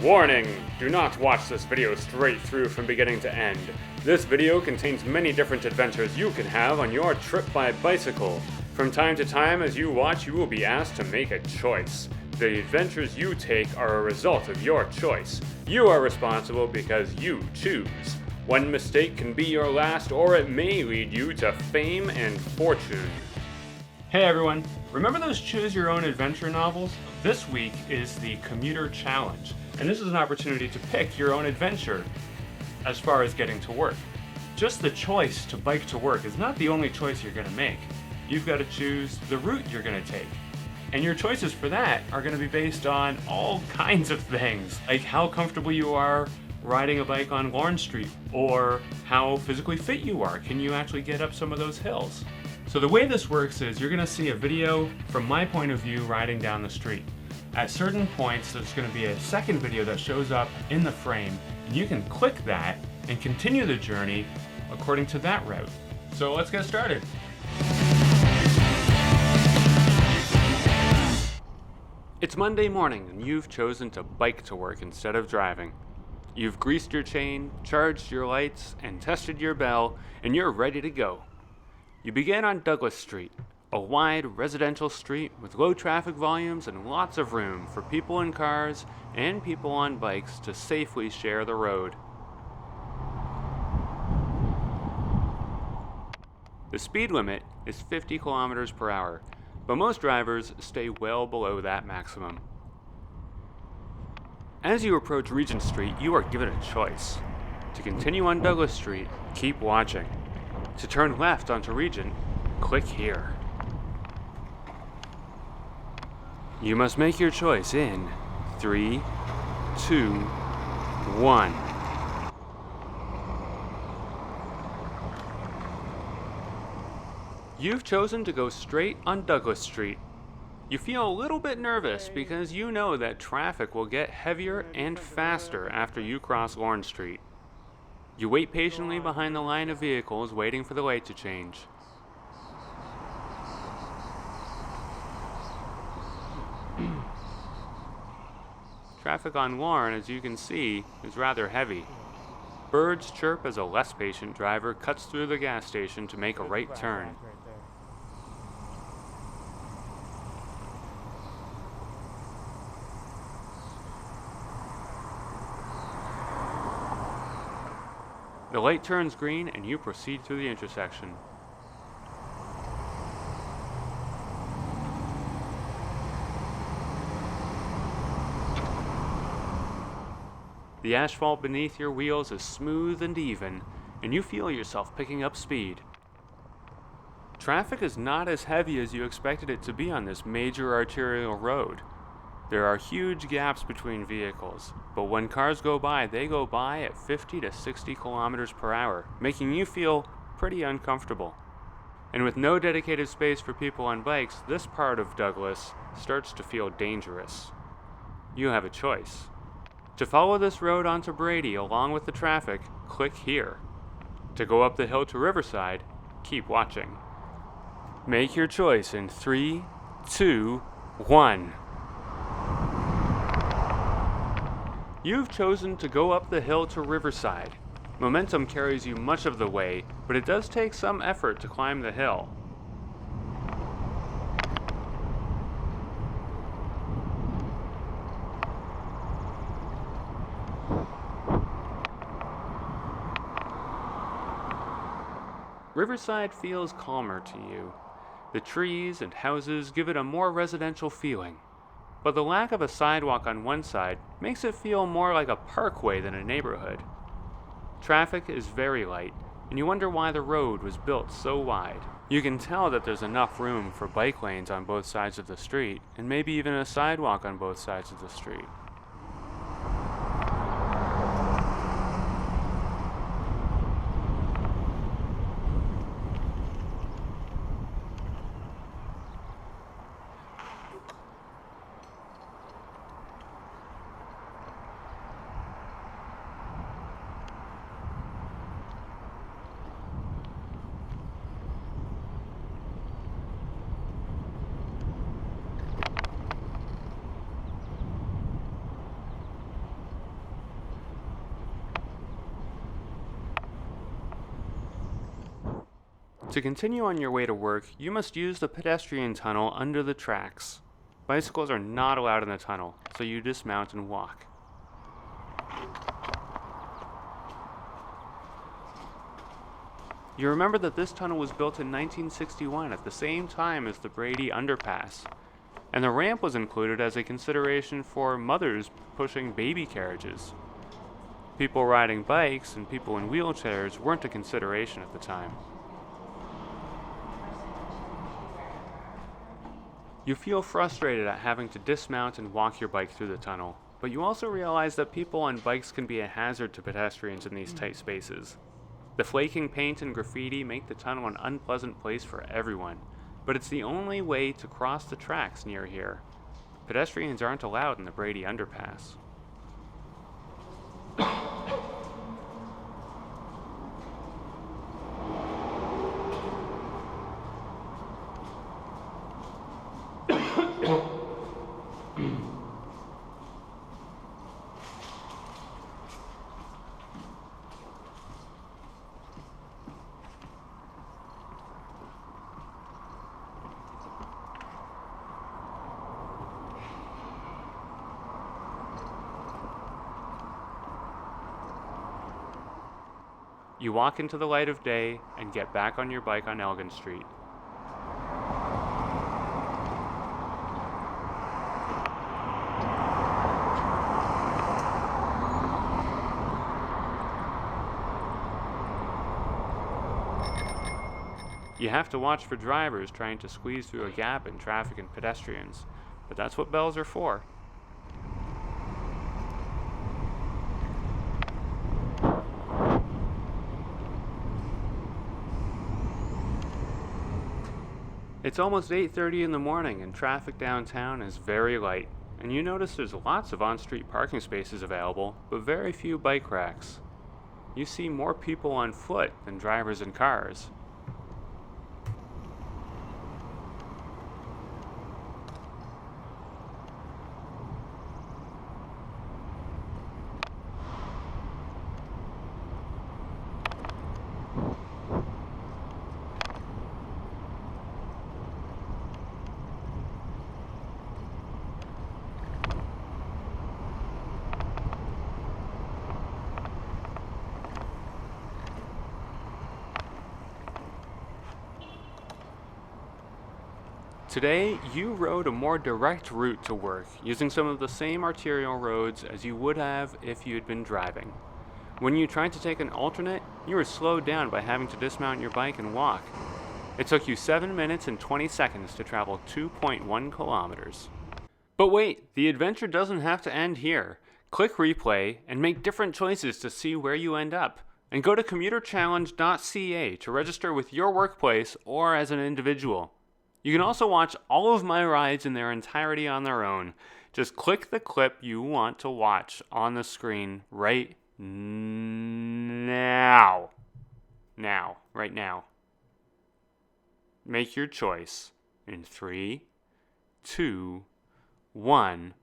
Warning! Do not watch this video straight through from beginning to end. This video contains many different adventures you can have on your trip by bicycle. From time to time as you watch, you will be asked to make a choice. The adventures you take are a result of your choice. You are responsible because you choose. One mistake can be your last, or it may lead you to fame and fortune. Hey everyone, remember those Choose Your Own Adventure novels? This week is the Commuter Challenge, and this is an opportunity to pick your own adventure as far as getting to work. Just the choice to bike to work is not the only choice you're going to make. You've got to choose the route you're going to take. And your choices for that are going to be based on all kinds of things, like how comfortable you are riding a bike on Regent Street, or how physically fit you are. Can you actually get up some of those hills? So the way this works is you're going to see a video from my point of view riding down the street. At certain points, there's going to be a second video that shows up in the frame, and you can click that and continue the journey according to that route. So let's get started. It's Monday morning and you've chosen to bike to work instead of driving. You've greased your chain, charged your lights, and tested your bell, and you're ready to go. You begin on Douglas Street, a wide residential street with low traffic volumes and lots of room for people in cars and people on bikes to safely share the road. The speed limit is 50 kilometers per hour, but most drivers stay well below that maximum. As you approach Regent Street, you are given a choice. To continue on Douglas Street, keep watching. To turn left onto Regent, click here. You must make your choice in 3, 2, 1. You've chosen to go straight on Douglas Street. You feel a little bit nervous because you know that traffic will get heavier and faster after you cross Regent Street. You wait patiently behind the line of vehicles waiting for the light to change. Traffic on Lorne, as you can see, is rather heavy. Birds chirp as a less patient driver cuts through the gas station to make a right turn. The light turns green and you proceed through the intersection. The asphalt beneath your wheels is smooth and even, and you feel yourself picking up speed. Traffic is not as heavy as you expected it to be on this major arterial road. There are huge gaps between vehicles, but when cars go by, they go by at 50 to 60 kilometers per hour, making you feel pretty uncomfortable. And with no dedicated space for people on bikes, this part of Douglas starts to feel dangerous. You have a choice. To follow this road onto Brady along with the traffic, click here. To go up the hill to Riverside, keep watching. Make your choice in 3, 2, 1. You've chosen to go up the hill to Riverside. Momentum carries you much of the way, but it does take some effort to climb the hill. Riverside feels calmer to you. The trees and houses give it a more residential feeling. But the lack of a sidewalk on one side makes it feel more like a parkway than a neighborhood. Traffic is very light, and you wonder why the road was built so wide. You can tell that there's enough room for bike lanes on both sides of the street, and maybe even a sidewalk on both sides of the street. To continue on your way to work, you must use the pedestrian tunnel under the tracks. Bicycles are not allowed in the tunnel, so you dismount and walk. You remember that this tunnel was built in 1961 at the same time as the Brady Underpass, and the ramp was included as a consideration for mothers pushing baby carriages. People riding bikes and people in wheelchairs weren't a consideration at the time. You feel frustrated at having to dismount and walk your bike through the tunnel, but you also realize that people on bikes can be a hazard to pedestrians in these tight spaces. The flaking paint and graffiti make the tunnel an unpleasant place for everyone, but it's the only way to cross the tracks near here. Pedestrians aren't allowed in the Brady Underpass. You walk into the light of day and get back on your bike on Regent Street. You have to watch for drivers trying to squeeze through a gap in traffic and pedestrians, but that's what bells are for. It's almost 8:30 in the morning and traffic downtown is very light, and you notice there's lots of on-street parking spaces available, but very few bike racks. You see more people on foot than drivers in cars. Today, you rode a more direct route to work, using some of the same arterial roads as you would have if you had been driving. When you tried to take an alternate, you were slowed down by having to dismount your bike and walk. It took you 7 minutes and 20 seconds to travel 2.1 kilometers. But wait, the adventure doesn't have to end here. Click replay and make different choices to see where you end up. And go to CommuterChallenge.ca to register with your workplace or as an individual. You can also watch all of my rides in their entirety on their own. Just click the clip you want to watch on the screen right now. Right now. Make your choice in 3, 2, 1.